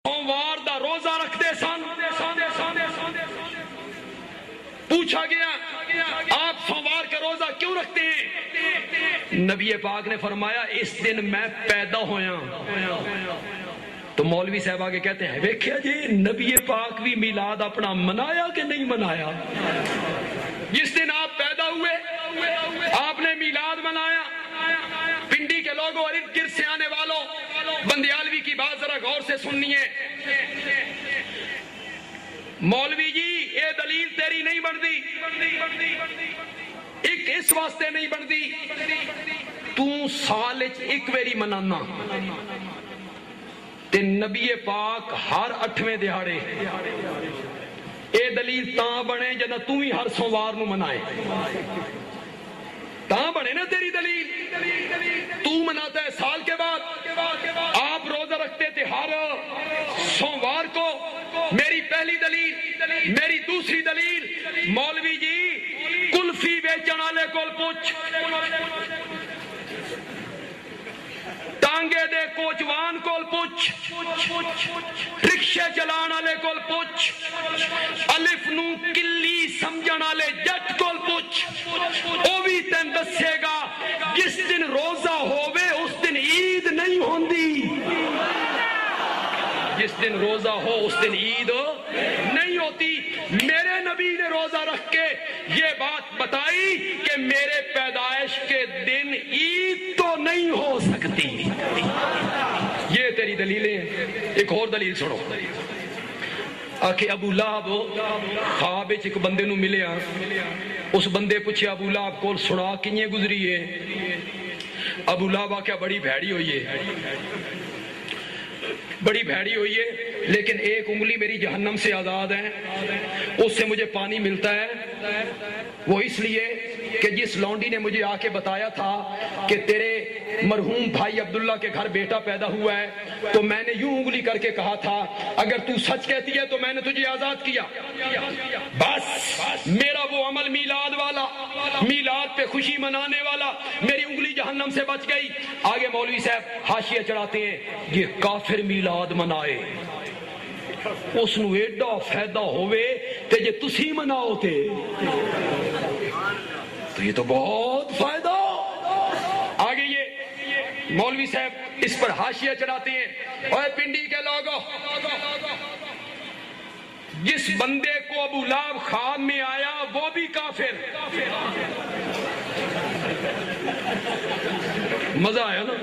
سوموار دا روزہ رکھتے سن. پوچھا گیا آپ سوموار کا روزہ کیوں رکھتے ہیں؟ نبی پاک نے فرمایا اس دن میں پیدا ہویا. تو مولوی صاحب آگے کہتے ہیں ویکھیا جی نبی پاک بھی میلاد اپنا منایا کہ نہیں منایا؟ جس دن آپ پیدا ہوئے آپ نے میلاد منایا. پنڈی کے لوگوں اور ارد گرد سے آنے والوں بندیالوی کی بات ذرا غور سے سننی ہے. مولوی جی یہ دلیل تیری نہیں بنتی، ایک اس واسطے نہیں بنتی تو سال ایک ویری منانا تے نبی پاک ہر 8ویں دہاڑے. اے دلیل تاں بنے جدہ تو ہی ہر سوموار نو منائے، تاں بنے نا تیری دلیل. تو مناتا ہے سال کے بعد، آپ روزہ رکھتے تھے ہر سوموار کو. میری پہلی دلیل. میری دوسری دلیل مولوی جی کلفی بیچن والے کول پوچھ، ٹانگے دے کوچوان کول پوچھ، رکشے چلان والے کول پوچھ، الف نو کلی سمجھن والے جٹ کول پوچھ. او بھی تین دسے گا جس دن روزہ ہووے اس دن عید نہیں ہوندی. جس دن روزہ ہو اس دن عید نہیں ہوتی. میرے نبی نے روزہ رکھ کے یہ بات بتائی کہ میرے پیدائش کے دن عید تو نہیں ہو سکتی. یہ تیری دلیلیں ہیں. ایک اور دلیل سنو. آکھے ابو لہب خواب وچ ایک بندے نو ملیا. اس بندے پوچھے ابو لہب کول سنا کیے گزری ہے؟ ابو لہب آکھیا بڑی بھیڑی ہوئی ہے، بڑی بھیڑی ہوئی ہے، لیکن ایک انگلی میری جہنم سے آزاد ہے، اس سے مجھے پانی ملتا ہے. وہ اس لیے کہ جس لونڈی نے مجھے آ کے بتایا تھا کہ تیرے مرحوم بھائی عبداللہ کے گھر بیٹا پیدا ہوا ہے تو میں نے یوں انگلی کر کے کہا تھا اگر تو سچ کہتی ہے تو میں نے تجھے آزاد کیا. بس میرا وہ عمل میلاد والا، میلاد پہ خوشی منانے والا، میری انگلی جہنم سے بچ گئی. آگے مولوی صاحب حاشیہ چڑھاتے ہیں یہ کافر میلاد منائے اس نو ایڈا فائدہ ہوئے تے جے تسی مناؤ تے تو یہ تو بہت فائدہ. آگے یہ مولوی صاحب اس پر حاشیہ چڑھاتے ہیں اوے پنڈی کے لوگوں، جس بندے کو ابو لہب خواب میں آیا وہ بھی کافر. مزہ آیا نا؟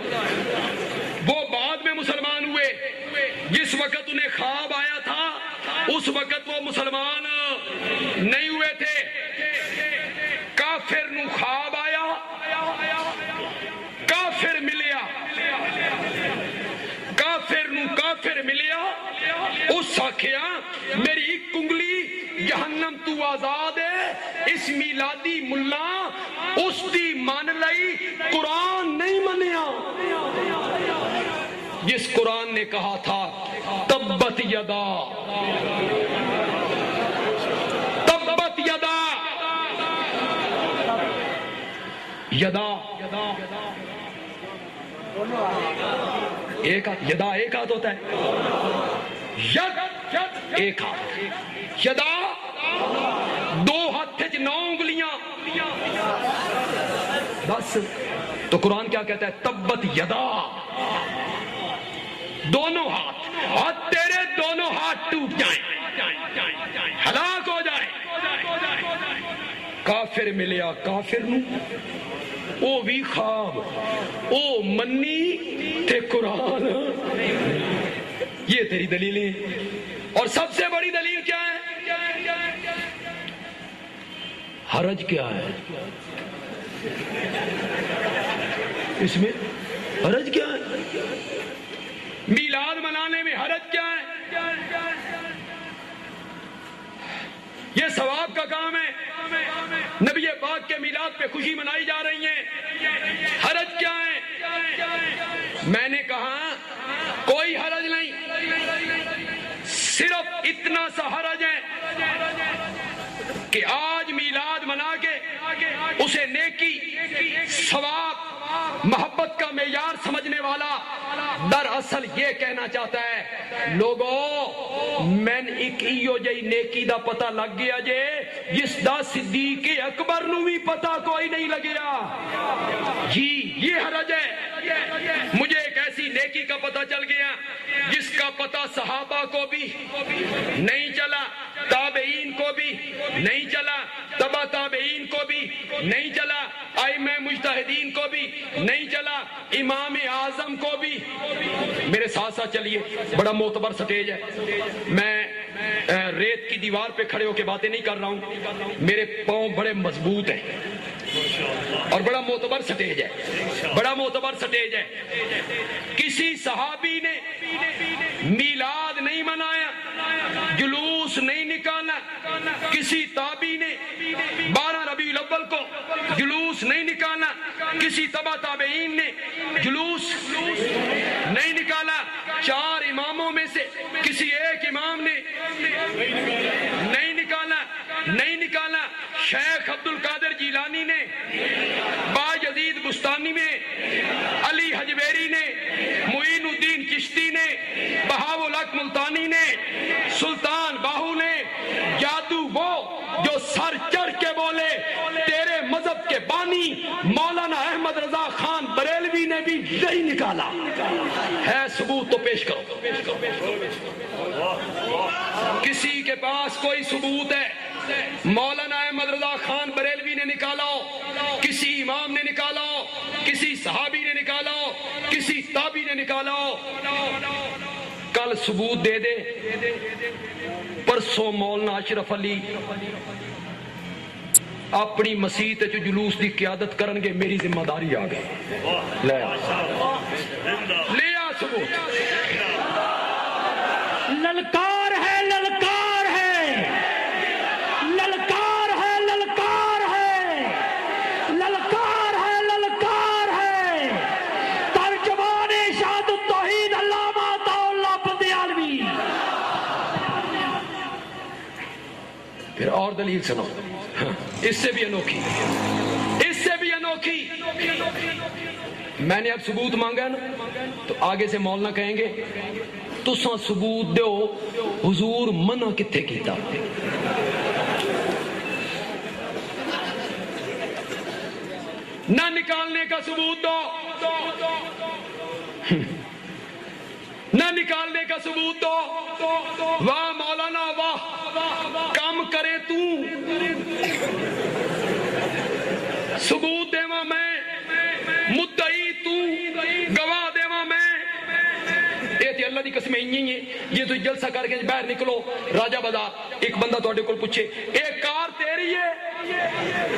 وہ بعد میں مسلمان ہوئے. جس وقت انہیں خواب آیا تھا اس وقت وہ مسلمان نہیں ہوئے تھے. کافر نو خواب آیا، کافر ملیا، کافر نو کافر ملیا. اس آکھیا میری ایک انگلی جہنم تو آزاد ہے. اس میلادی ملا اس دی مان لئی، قرآن نہیں منیا. جس قرآن نے کہا تھا تبت یدا تبت یدا، یدا ایک ہاتھ، یدا ایک ہاتھ ہوتا ہے، ید ایک ہاتھ، یدا دو ہاتھ 9 انگلیاں. بس تو قرآن کیا کہتا ہے؟ تبت یدا، دونوں ہاتھ، اور تیرے دونوں ہاتھ ٹوٹ جائیں، ہلاک ہو جائیں. کافر ملیا کافر نو، او بھی خواب او منی تے قرآن. یہ تیری دلیلیں. اور سب سے بڑی دلیل کیا ہے؟ حرج کیا ہے اس میں؟ حرج کیا ہے؟ میلاد منانے میں حرج کیا ہے؟ یہ ثواب کا کام ہے. نبی پاک کے میلاد پہ خوشی منائی جا رہی ہے، حرج کیا ہے؟ میں نے کہا کوئی حرج نہیں، صرف اتنا سا حرج ہے کہ آج میلاد منا کے اسے نیکی، ثواب محبت کا معیار سمجھنے والا دراصل یہ کہنا چاہتا ہے لوگوں میں ایک ایو جئی نیکی دا پتہ لگ گیا جے جس دا صدیق اکبر نو بھی پتہ کوئی نہیں لگیا. جی یہ حرج ہے. مجھے ایک ایسی نیکی کا پتہ چل گیا جس کا پتہ صحابہ کو بھی نہیں چلا, تابعین کو بھی نہیں چلا, تبع تابعین کو بھی نہیں چلا, ائمہ مجتہدین کو بھی نہیں چلا, امام اعظم کو بھی. میرے ساتھ ساتھ چلیے, بڑا معتبر سٹیج ہے. میں ریت کی دیوار پہ کھڑے ہو کے باتیں نہیں کر رہا ہوں, میرے پاؤں بڑے مضبوط ہیں اور بڑا معتبر سٹیج ہے, بڑا معتبر سٹیج ہے. کسی صحابی نے میلاد نہیں منایا, جلوس نہیں نکالا. کسی تابعی نے 12 ربیع الاول کو جلوس نہیں نکالا. کسی تبع تابعین نے جلوس نہیں نکالا. 4 اماموں میں سے کسی ایک امام نے نہیں نکالا. شیخ عبد القادر جیلانی نے, باجدید بستانی میں, علی حجویری نے, معین الدین چشتی نے, بہاؤ الحق ملتانی نے, سلطان باہو نے, جادو وہ جو سر چڑھ کے بولے تیرے مذہب کے بانی مولانا احمد رضا خان بریلوی نے بھی نہیں نکالا. ہے ثبوت تو پیش کرو. کسی کے پاس کوئی ثبوت ہے مولانا احمد رضا خان بریلوی نے نکالا ہو, کسی امام نے نکالا ہو, کسی صحابی نے نکالا ہو, کسی تابعی نے نکالا ہو, کل ثبوت دے دے. پرسوں مولانا اشرف علی اپنی مسیت جو جلوس دی قیادت کرنگے, میری ذمہ داری آ گئی. لے آ ثبوت. للکار ہے, للکار ہے, للکار ہے, للکار ہے, للکار ہے, للکار ہے. ترجمان ارشاد التوحید علامہ عطا اللہ بندیالوی. پھر اور دلیل سنو, اس سے بھی انوکھی, اس سے بھی انوکھی. میں نے اب ثبوت مانگا نا تو آگے سے مولانا کہیں گے تساں ثبوت دیو, حضور منع کتھے کیتا. نہ نکالنے کا ثبوت دو, نہ نکالنے کا ثبوت دو. واہ مولانا واہ, کام کرے تو ثبوت دیواں میں, مدعی تو, گواہ دیواں میں. یہ اللہ دی قسم ہی ہے. یہ تو جلسہ کر کے باہر نکلو راجہ بازار, ایک بندہ تواڈے کول پوچھے ایک کار تیری ہے,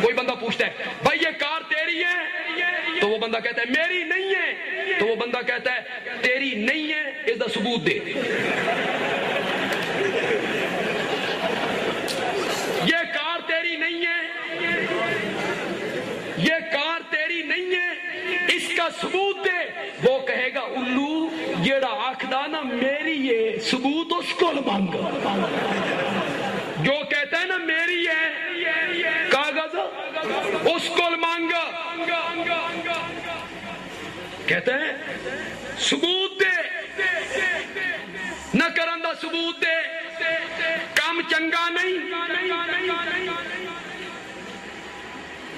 کوئی بندہ پوچھتا ہے بھائی یہ کار تیری ہے, تو وہ بندہ کہتا ہے میری نہیں ہے, تو وہ بندہ کہتا ہے تیری نہیں ہے, اس دا ثبوت دے. یہ کار تیری نہیں ہے, یہ کار تیری نہیں ہے, اس کا ثبوت دے. وہ کہے گا الو جیڑا آکھدا نا میری ہے, ثبوت اس کو مانگ. جو کہتا ہے نا میری ہے, کاغذ اس کو مانگ. کہتے ہیں ثبوت دے, نہ کرن دا ثبوت دے. کام چنگا نہیں,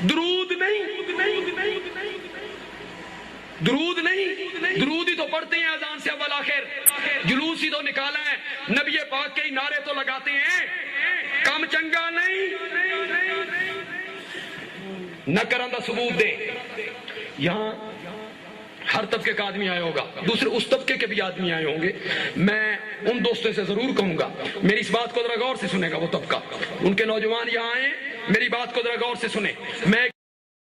درود نہیں, درود نہیں, درود ہی تو پڑھتے ہیں اذان سے اول آخر, جلوس ہی تو نکالا ہے, نبی پاک کے نعرے تو لگاتے ہیں. کام چنگا نہیں, نہ کرن دا ثبوت دے. یہاں ہر طبقے کا آدمی آیا ہوگا, دوسرے اس طبقے کے بھی آدمی آئے ہوں گے. میں ان دوستوں سے ضرور کہوں گا میری اس بات کو ذرا غور سے سنے گا. وہ طبقہ, ان کے نوجوان یہاں آئے, میری بات کو ذرا غور سے سنیں. میں